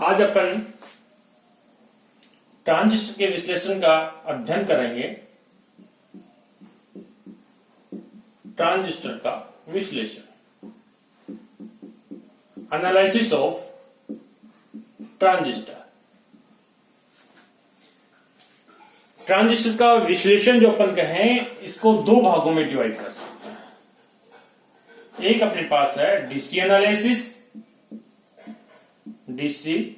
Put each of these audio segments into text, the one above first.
आज अपन ट्रांजिस्टर के विश्लेषण का अध्ययन करेंगे। ट्रांजिस्टर का विश्लेषण, एनालिसिस ऑफ ट्रांजिस्टर। ट्रांजिस्टर का विश्लेषण जो अपन कहें, इसको दो भागों में डिवाइड कर सकते हैं। एक अपने पास है डीसी एनालिसिस, डीसी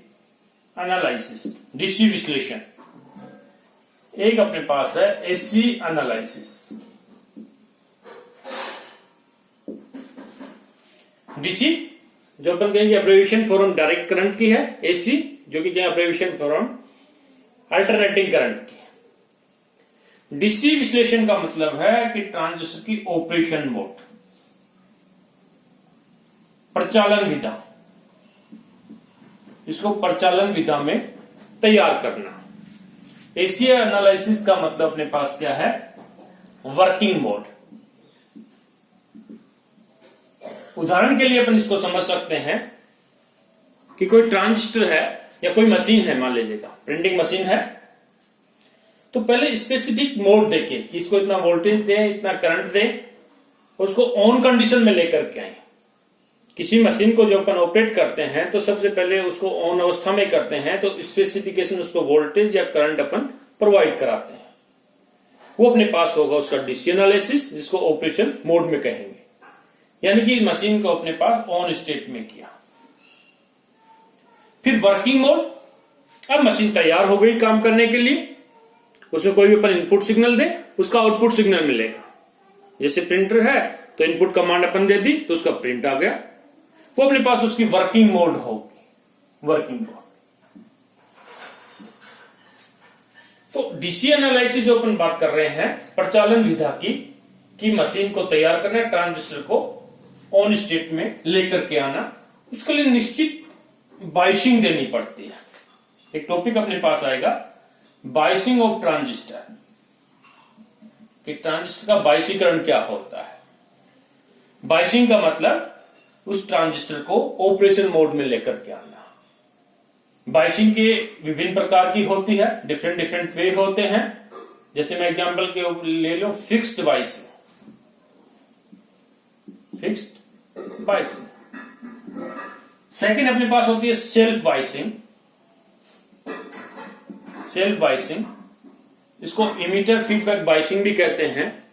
विश्लेषण। एक अपने पास है एसी एनालिसिस। डीसी जो अपन कहेंगे अब्रेविएशन फॉर डायरेक्ट करंट की है, एसी जो कि क्या अब्रेविएशन फॉर अल्टरनेटिंग करंट की है। डीसी विश्लेषण का मतलब है कि ट्रांजिस्टर की ऑपरेशन मोड, प्रचालन विधा, इसको प्रचालन विधा में तैयार करना। एसी एनालिसिस का मतलब अपने पास क्या है, वर्किंग मोड। उदाहरण के लिए अपन इसको समझ सकते हैं कि कोई ट्रांजिस्टर है या कोई मशीन है, मान लीजिएगा प्रिंटिंग मशीन है, तो पहले स्पेसिफिक मोड देके कि इसको इतना वोल्टेज दे, इतना करंट दे, उसको ऑन कंडीशन में लेकर के आए। किसी मशीन को जो अपन ऑपरेट करते हैं तो सबसे पहले उसको ऑन अवस्था में करते हैं, तो स्पेसिफिकेशन उसको वोल्टेज या करंट अपन प्रोवाइड कराते हैं। वो अपने पास होगा उसका डीसी एनालिसिस, जिसको ऑपरेशन मोड में कहेंगे, यानी कि मशीन को अपने पास ऑन स्टेट में किया। फिर वर्किंग मोड, अब मशीन तैयार हो गई काम करने के लिए, उसमें कोई भी अपन इनपुट सिग्नल दे, उसका आउटपुट सिग्नल मिलेगा। जैसे प्रिंटर है तो इनपुट कमांड अपन दे दी तो उसका प्रिंट आ गया। वो अपने पास उसकी वर्किंग मोड होगी, वर्किंग मोड। तो डीसी एनालिसिस जो अपन बात कर रहे हैं, प्रचालन विधा की, कि मशीन को तैयार करना, ट्रांजिस्टर को ऑन स्टेट में लेकर के आना, उसके लिए निश्चित बाइसिंग देनी पड़ती है। एक टॉपिक अपने पास आएगा, बाइसिंग ऑफ ट्रांजिस्टर, कि ट्रांजिस्टर का बाइसीकरण क्या होता है। बाइसिंग का मतलब उस ट्रांजिस्टर को ऑपरेशन मोड में लेकर के आना। बाइसिंग के विभिन्न प्रकार की होती है, डिफरेंट वे होते हैं। जैसे मैं एग्जांपल के ले लो, फिक्स्ड बाइसिंग, सेकंड अपने पास होती है सेल्फ बाइसिंग, इसको इमीटर फीडबैक बाइसिंग भी कहते हैं।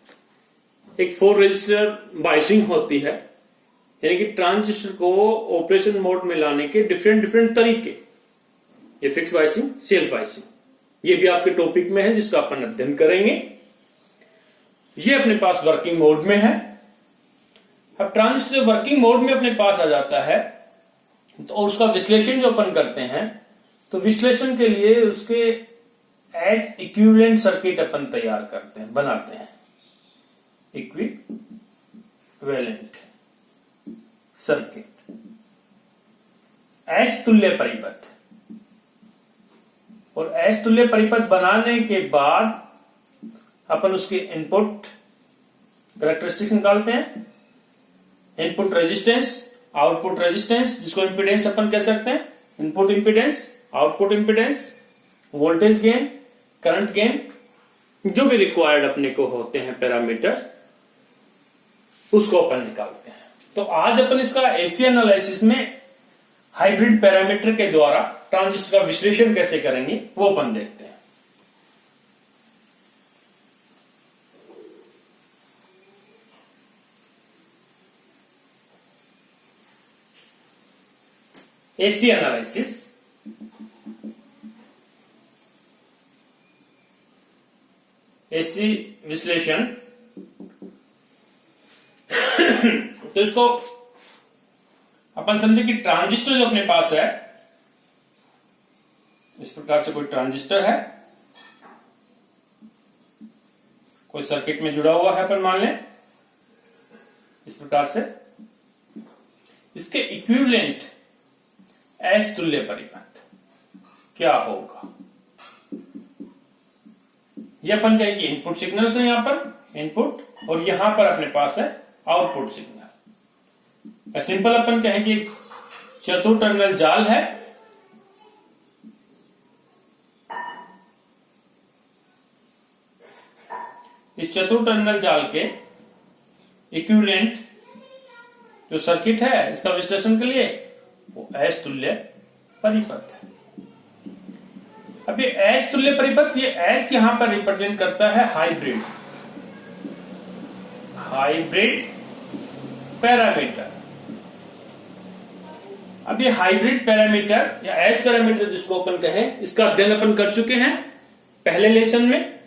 एक 4 रजिस्टर बाइसिंग होती है, यानी कि ट्रांजिस्टर को ऑपरेशन मोड में लाने के डिफरेंट तरीके। ये फिक्स बाइसिंग, सेल्फ बाइसिंग, ये भी आपके टॉपिक में है जिसका अपन अध्ययन करेंगे। ये अपने पास वर्किंग मोड में है। अब ट्रांजिस्टर वर्किंग मोड में अपने पास आ जाता है तो उसका विश्लेषण जो अपन करते हैं, तो विश्लेषण के लिए उसके एज इक्विवेलेंट सर्किट अपन तैयार करते हैं, बनाते हैं। इक्विवेलेंट सर्किट, एज तुल्य परिपथ। और एज तुल्य परिपथ बनाने के बाद अपन उसके इनपुट कैरेक्टरिस्टिक्स निकालते हैं। इनपुट रेजिस्टेंस, आउटपुट रेजिस्टेंस, जिसको इंपीडेंस अपन कह सकते हैं। Input impedance, output impedance, voltage gain, current gain, जो भी रिक्वायर्ड अपने को होते हैं पैरामीटर, उसको अपन निकालते हैं। तो आज अपन इसका एसी एनालिसिस में हाइब्रिड पैरामीटर के द्वारा ट्रांजिस्टर का विश्लेषण कैसे करेंगे वो अपन देखते हैं। एसी एनालिसिस, एसी विश्लेषण। तो इसको अपन समझे कि ट्रांजिस्टर जो अपने पास है, इस प्रकार से कोई ट्रांजिस्टर है, कोई सर्किट में जुड़ा हुआ है, अपन मान लें इस प्रकार से। इसके इक्विवेलेंट एज तुल्य परिपथ क्या होगा, ये अपन कहें कि इनपुट सिग्नल्स है, यहां पर इनपुट, और यहां पर अपने पास है आउटपुट सिग्नल। सिंपल अपन कहें कि चतुर टर्मिनल जाल है, इस चतुर टर्मिनल जाल के इक्विवेलेंट जो सर्किट है इसका विश्लेषण के लिए वो एच तुल्य परिपथ है। अब ये एच तुल्य परिपथ, ये एच यहां पर रिप्रेजेंट करता है हाइब्रिड पैरामीटर। अब ये हाइब्रिड पैरामीटर या एच पैरामीटर जिसको अपन कहें, इसका अध्ययन अपन कर चुके हैं पहले लेसन में।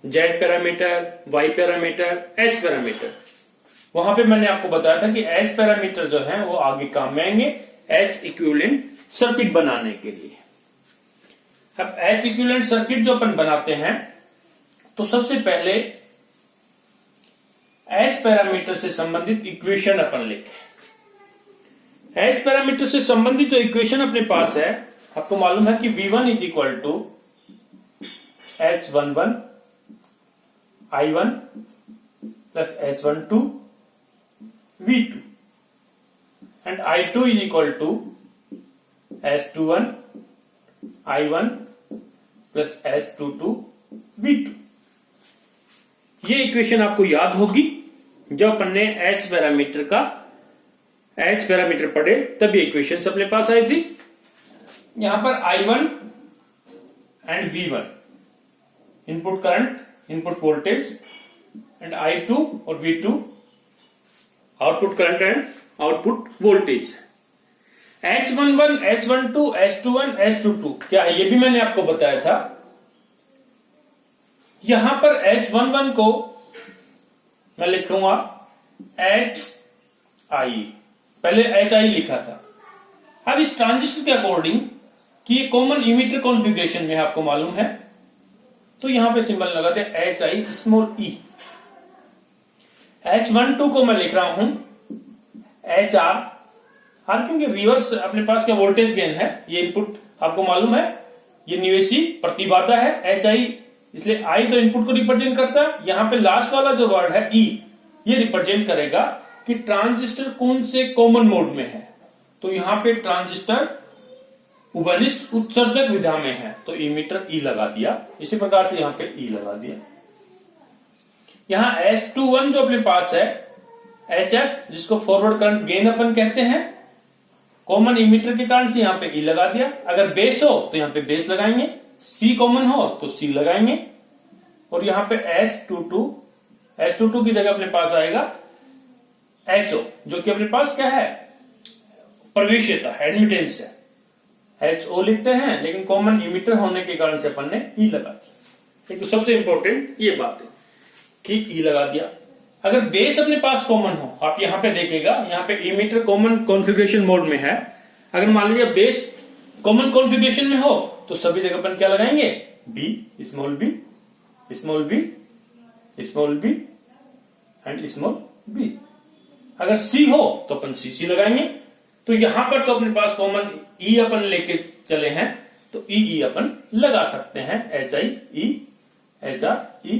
Z parameter, Y parameter, H parameter, वहां पे मैंने आपको बताया था कि एच पैरामीटर जो है वो आगे काम में आएंगे एच इक्विवेलेंट सर्किट बनाने के लिए। अब एच इक्विवेलेंट सर्किट जो अपन बनाते हैं तो सबसे पहले एच पैरामीटर से संबंधित इक्वेशन अपन लिखें। एच पैरामीटर से संबंधित जो इक्वेशन अपने पास है, आपको मालूम है कि V1 is equal to H11 I1 plus H12 V2 and I2 is equal to H21 I1 plus H22 V2। ये इक्वेशन आपको याद होगी जब अपन ने एच पैरामीटर पढ़े, तब ये इक्वेशन अपने पास आई थी। यहां पर I1 and V1 input current, input voltage, and I2 और V2 output current and output voltage. H11, H12, H21, H22 क्या है ये भी मैंने आपको बताया था। यहां पर H11 को मैं लिखूंगा HI, पहले HI लिखा था। अब इस ट्रांजिस्टर के अकॉर्डिंग कि ये कॉमन इमीटर कॉन्फ़िगरेशन में आपको मालूम है, तो यहां पे सिंबल लगाते हैं HI स्मॉल e। H12 को मैं लिख रहा हूं HR, हर क्योंकि रिवर्स अपने पास क्या वोल्टेज गेन है, ये इनपुट आपको मालूम है, ये निवेशी प्रतिबाधा है HI, इसलिए I तो इनपुट को रिप्रेजेंट करता है। यहां पे लास्ट वाला जो वर्ड है E, ये रिप्रेजेंट करेगा कि ट्रांजिस्टर कौन से कॉमन मोड में है। तो यहां पे ट्रांजिस्टर उभयनिष्ठ उत्सर्जक विधा में है, तो इमीटर E लगा दिया। इसी प्रकार से यहां पे E लगा दिया। यहां S21 जो अपने पास है HF, जिसको फॉरवर्ड करंट गेन अपन कहते हैं, कॉमन इमीटर के कारण से यहां पे E लगा दिया। अगर बेस हो तो यहां पे बेस लगाएंगे, C कॉमन हो तो C लगाएंगे, और यहां पे S22 की जगह अपने पास आएगा HO, जो कि अपने पास क्या है प्रवेश्यता है, एडमिटेंस है। HO लिखते हैं, लेकिन कॉमन इमीटर होने के कारण से अपन ने E लगा दिया। तो सबसे इंपॉर्टेंट ये बात है कि E लगा दिया। अगर बेस अपने पास कॉमन हो, आप यहां पे देखिएगा, यहां पे इमीटर कॉमन कॉन्फ़िगरेशन मोड में है। अगर मान लीजिए बेस कॉमन कॉन्फ़िगरेशन में हो तो सभी जगह अपन क्या लगाएंगे B, small b, small b, small b and small b। अगर C हो तो अपन CC लगाएंगे। तो यहां पर तो अपने पास कॉमन E अपन लेके चले हैं, तो E अपन लगा सकते हैं, HI E, HR E,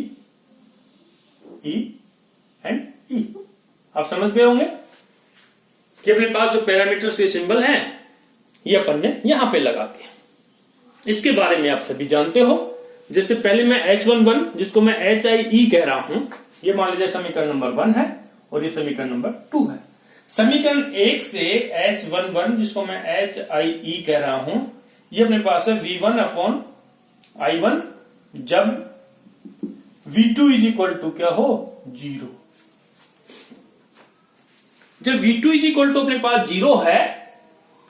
E and E। आप समझ गए होंगे कि अपने पास जो पैरामीटर्स के सिंबल हैं ये अपन ने यहां पे लगा दिया। इसके बारे में आप सभी जानते हो। जैसे पहले मैं H11 जिसको मैं HIE कह रहा हूं, ये मान लीजिए समीकरण नंबर 1 है और ये समीकरण नंबर 2 है। समीकरण 1 से H11 जिसको मैं HIE कह रहा हूं, ये अपने पास है V1 अपॉन I1 जब V2 इज इक्वल टू क्या हो 0। जब V2 इज इक्वल टू अपने पास 0 है,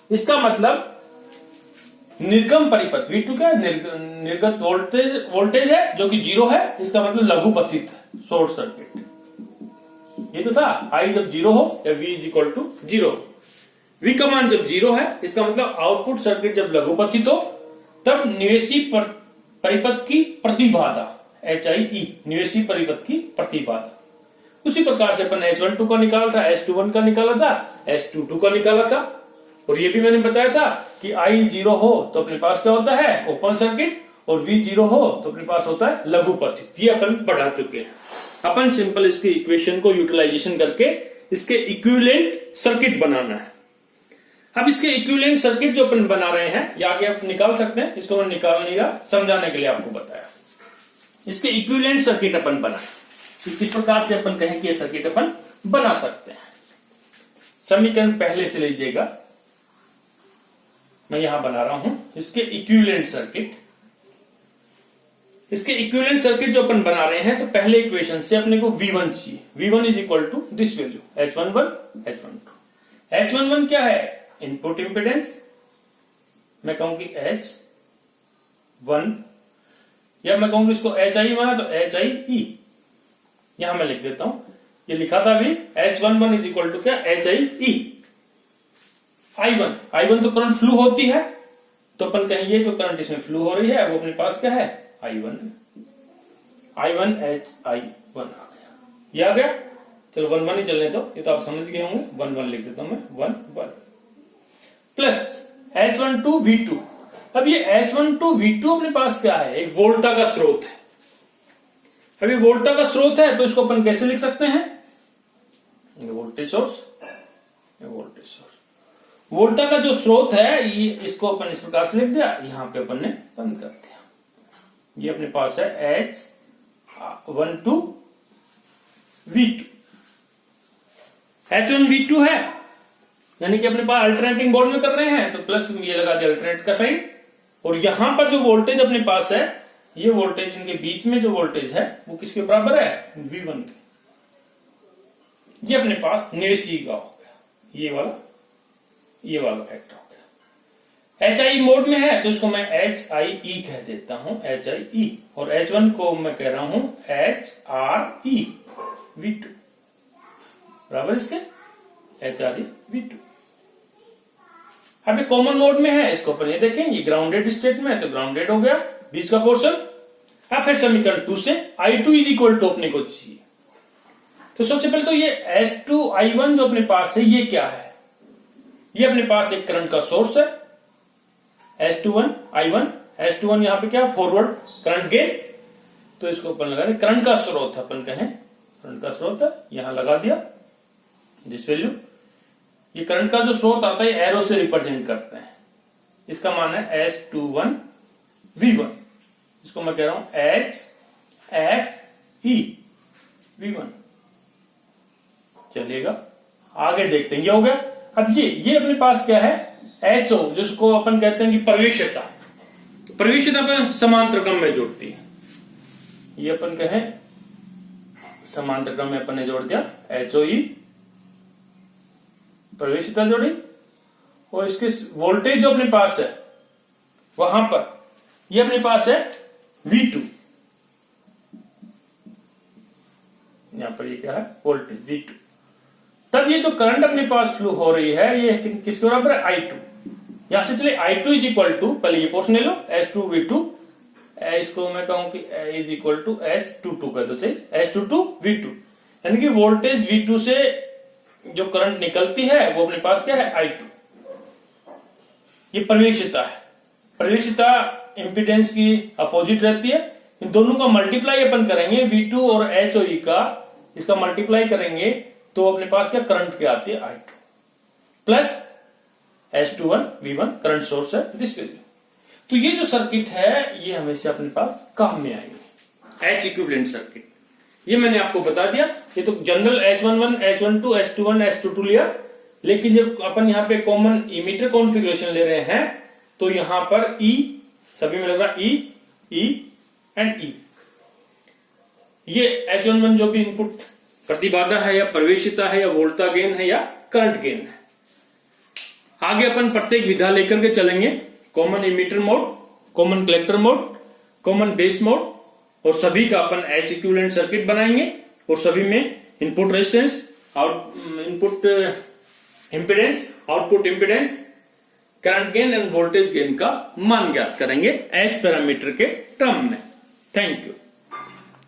इसका मतलब निर्गम परिपथ V2 क्या है, निर्गत वोल्टेज है जो कि 0 है। इसका मतलब लघु पथित शॉर्ट सर्किट। ये तो था I जब 0 हो या V is equal to 0, V का मान जब 0 है, इसका मतलब आउटपुट सर्किट जब लघु पथित हो तब निवेशी परिपथ की प्रतिबाधा HIE, निवेशी परिपथ की प्रतिबाधा। उसी प्रकार से अपन H12 का निकाला था, H21 का निकाला था, H22 का निकाला था। और ये भी मैंने बताया था कि I 0 हो तो अपने पास क्या होता है ओपन सर्किट, और V 0 हो तो अपने पास होता है लघु पथित। ये अपन पढ़ा चुके हैं। अपन सिंपल इसके इक्वेशन को यूटिलाइजेशन करके इसके इक्विवेलेंट सर्किट बनाना है। अब इसके इक्विवेलेंट सर्किट जो अपन बना रहे हैं, या आगे आप निकाल सकते हैं, इसको मैं निकाल नहीं रहा, समझाने के लिए आपको बताया। इसके इक्विवेलेंट सर्किट अपन बनाए। किस प्रकार से अपन कहें कि ये सर्किट अपन बना सकते हैं। समीकरण पहले से लीजिएगा, मैं यहां बना रहा हूं इसके इक्विवेलेंट सर्किट। इसके इक्विवेलेंट सर्किट जो अपन बना रहे हैं, तो पहले इक्वेशन से अपने को V1 चाहिए। V1 is equal to this value H11 H12। H11 क्या है? इनपुट इंपेडेंस, मैं कहूं कि H1, या मैं कहूंगी इसको HI माना तो HIE। यहां मैं लिख देता हूं, ये लिखा था अभी H11 इज इक्वल टू क्या? HIE। I1 तो करंट फ्लो होती है, तो अपन कहेंगे जो करंट इसमें फ्लो हो रही है वो अपने पास क्या है? I1 HI1 आ गया। ये आ गया। चलो 1 1 ही चलने दो, ये तो आप समझ गए होंगे। 1 1 लिख देता हूं मैं, 1 1 प्लस H12 V2। अब ये H12 V2 अपने पास क्या है? एक वोल्टा का स्रोत है। अब ये वोल्टा का स्रोत है, तो इसको अपन कैसे लिख सकते हैं? Voltage source, voltage source. Volta का जो स्रोत है, ये इसको अपन इस प्रकार से लिख दिया, यहां पे अपन ने बंद कर दिया। ये अपने पास है H12 V2। H1 V2 है, यानी कि अपने पास अल्टरनेटिंग बोर्ड में कर रहे हैं, तो प्लस ये लगा दिया अल्टरनेट का साइन। और यहां पर जो वोल्टेज अपने पास है, ये वोल्टेज इनके बीच में जो वोल्टेज है वो किसके बराबर है? V1 के। ये अपने पास निवेशी का हो गया, ये वाला फैक्टर हो गया। HI मोड में है, तो इसको मैं HIE कह देता हूं, HIE। और H1 को मैं कह रहा हूं HRE V2, बराबर इसके HRE V2। अब ये कॉमन मोड में है, इसको अपन ये देखें, ये ग्राउंडेड स्टेट में है, तो ग्राउंडेड हो गया बीच का पोर्शन। अब फिर समीकरण 2 से I2 इज इक्वल टू अपने को चाहिए। तो सबसे पहले तो ये H2I1 जो अपने पास है, ये क्या है? ये अपने पास एक करंट का सोर्स है, H21I1। H21 यहां पे क्या? Forward current gain. तो इसको अपन लगा दें करंट का स्रोत है, अपन कहें करंट का स्रोत है, यहां लगा दिया दिस वैल्यू। ये करंट का जो स्रोत आता है एरो से रिप्रेजेंट करते हैं, इसका मान है H21 V1। इसको मैं कह रहा हूं HFE V1। चलिएगा आगे देखते हैं, ये हो गया। अब ये अपने पास क्या है? HO, जिसको अपन कहते हैं कि प्रवेश्यता। प्रवेश्यता अपन समांतर क्रम में जोड़ती है, ये अपन कहें समांतर क्रम में अपन ने जोड़ दिया HOE, प्रवेश्यता जोड़ी। और इसके वोल्टेज जो अपने पास है वहां पर, ये अपने पास है V2। यहां पर ये क्या है? Voltage V2। तब ये जो करंट अपने पास फ्लो हो रही है, ये किसके बराबर है? I2। यहां से चलिए I2 इज इक्वल टू, पहले ये पोर्शन ले लो, H2 V2। इसको मैं कहूं कि इज इक्वल टू H22 कर दो, चाहिए H22 V2। यानी कि वोल्टेज V2 से जो करंट निकलती है वो अपने पास क्या है? I2। ये प्रवेश्यता है। प्रवेश्यता इंपीडेंस की अपोजिट रहती है। इन दोनों का मल्टीप्लाई अपन करेंगे, V2 और HOE का, इसका मल्टीप्लाई करेंगे तो अपने पास क्या करंट क्या आती है? I2 plus H21 V1 current source है दिस वैल्यू। तो ये जो सर्किट है, ये हमेशा अपने पास काम में आएगी, H इक्विवेलेंट सर्किट। ये मैंने आपको बता दिया। ये तो general H11 H12 H21 H22 लिया, लेकिन जब अपन यहाँ पे कॉमन इमीटर कॉन्फ़िगरेशन ले रहे हैं, तो यहां पर E सभी में लग रहा E एंड E। ये H11 जो भी इनपुट प्रतिबाधा है, या प्रवेशिता है, या वोल्टा गेन है, या करंट गेन है। आगे अपन प्रत्येक विधा लेकर के चलेंगे, common emitter mode, common collector mode, common base mode, और सभी का अपन H इक्विवेलेंट सर्किट बनाएंगे। और सभी में input resistance, input impedance, output impedance, current gain end voltage gain का मान ज्ञात करेंगे एस पैरामीटर के टर्म में। Thank you.